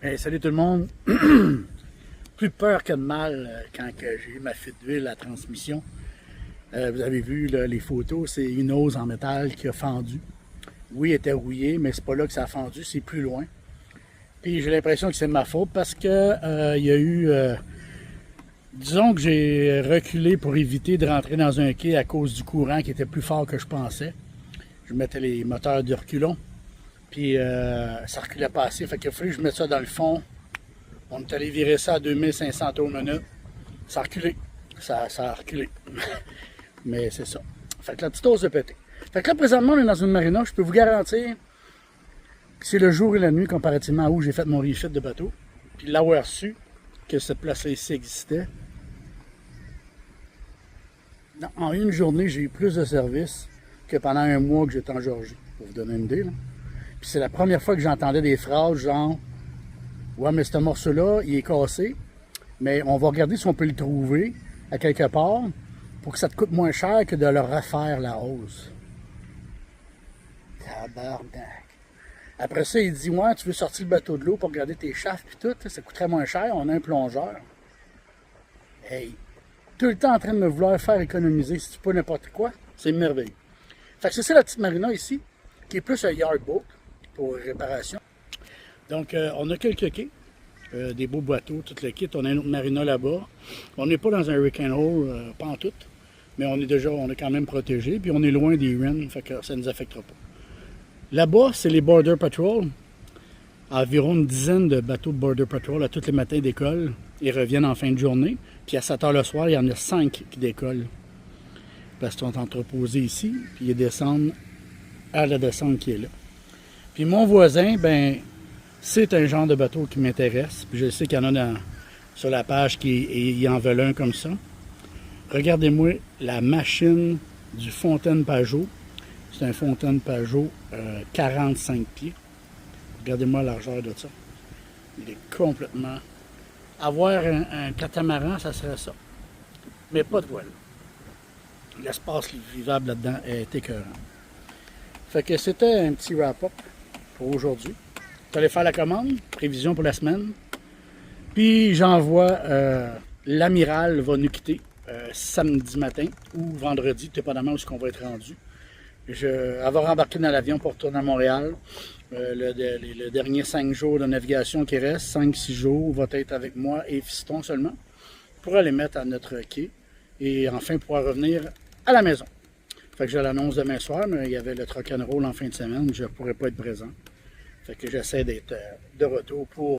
Hey, salut tout le monde. Plus peur que de mal quand j'ai eu ma fuite d'huile à transmission. Vous avez vu là, les photos, c'est une hose en métal qui a fendu. Oui, elle était rouillée, mais c'est pas là que ça a fendu, c'est plus loin. Puis j'ai l'impression que c'est de ma faute parce que il y a eu... disons que j'ai reculé pour éviter de rentrer dans un quai à cause du courant qui était plus fort que je pensais. Je mettais les moteurs de reculons. Puis ça reculait pas assez, fait qu'il a fallu que je mette ça dans le fond. On est allé virer ça à 2500 tours minute. Ça a reculé. Ça a reculé. Mais c'est ça. Fait que la petite hausse a pété. Fait que là, présentement, on est dans une marina. Je peux vous garantir que c'est le jour et la nuit comparativement à où j'ai fait mon refit de bateau. Puis l'avoir su que cette place-là ici existait. En une journée, j'ai eu plus de services que pendant un mois que j'étais en Georgie. Pour vous donner une idée, là. Puis c'est la première fois que j'entendais des phrases genre « Ouais, mais ce morceau-là, il est cassé, mais on va regarder si on peut le trouver à quelque part pour que ça te coûte moins cher que de le refaire la hausse. » Tabarnak. Après ça, il dit « Ouais, tu veux sortir le bateau de l'eau pour regarder tes shafts puis tout, ça coûterait moins cher, on a un plongeur. » Hey, tout le temps en train de me vouloir faire économiser, si tu peux n'importe quoi, c'est merveilleux. Fait que c'est ça la petite marina ici, qui est plus un yard boat pour réparation. Donc, on a quelques quais, des beaux bateaux, tout le kit. On a une autre marina là-bas. On n'est pas dans un hurricane hole, pas en tout, mais on est quand même protégé, puis on est loin des rennes, fait que ça ne nous affectera pas. Là-bas, c'est les Border Patrol. Environ une dizaine de bateaux de Border Patrol à tous les matins d'école. Ils reviennent en fin de journée. Puis à 7 h le soir, il y en a 5 qui décollent. Parce qu'ils sont entreposés ici, puis ils descendent à la descente qui est là. Puis mon voisin, ben, c'est un genre de bateau qui m'intéresse. Puis je sais qu'il y en a sur la page qui en veulent un comme ça. Regardez-moi la machine du Fontaine Pajot. C'est un Fontaine Pajot 45 pieds. Regardez-moi la largeur de ça. Il est complètement... Avoir un catamaran, ça serait ça. Mais pas de voile. L'espace vivable là-dedans est écœurant. Fait que c'était un petit wrap-up pour aujourd'hui. Je vais aller faire la commande, prévision pour la semaine. Puis j'envoie, l'amiral va nous quitter samedi matin ou vendredi, dépendamment où on va être rendu. Elle va rembarquer dans l'avion pour retourner à Montréal. Le dernier 5 jours de navigation qui reste, 5-6 jours, va être avec moi et Fiston seulement, pour aller mettre à notre quai et enfin pouvoir revenir à la maison. Fait que je l'annonce demain soir, mais il y avait le Rock'n'Roll en fin de semaine, je ne pourrais pas être présent. Fait que j'essaie d'être de retour pour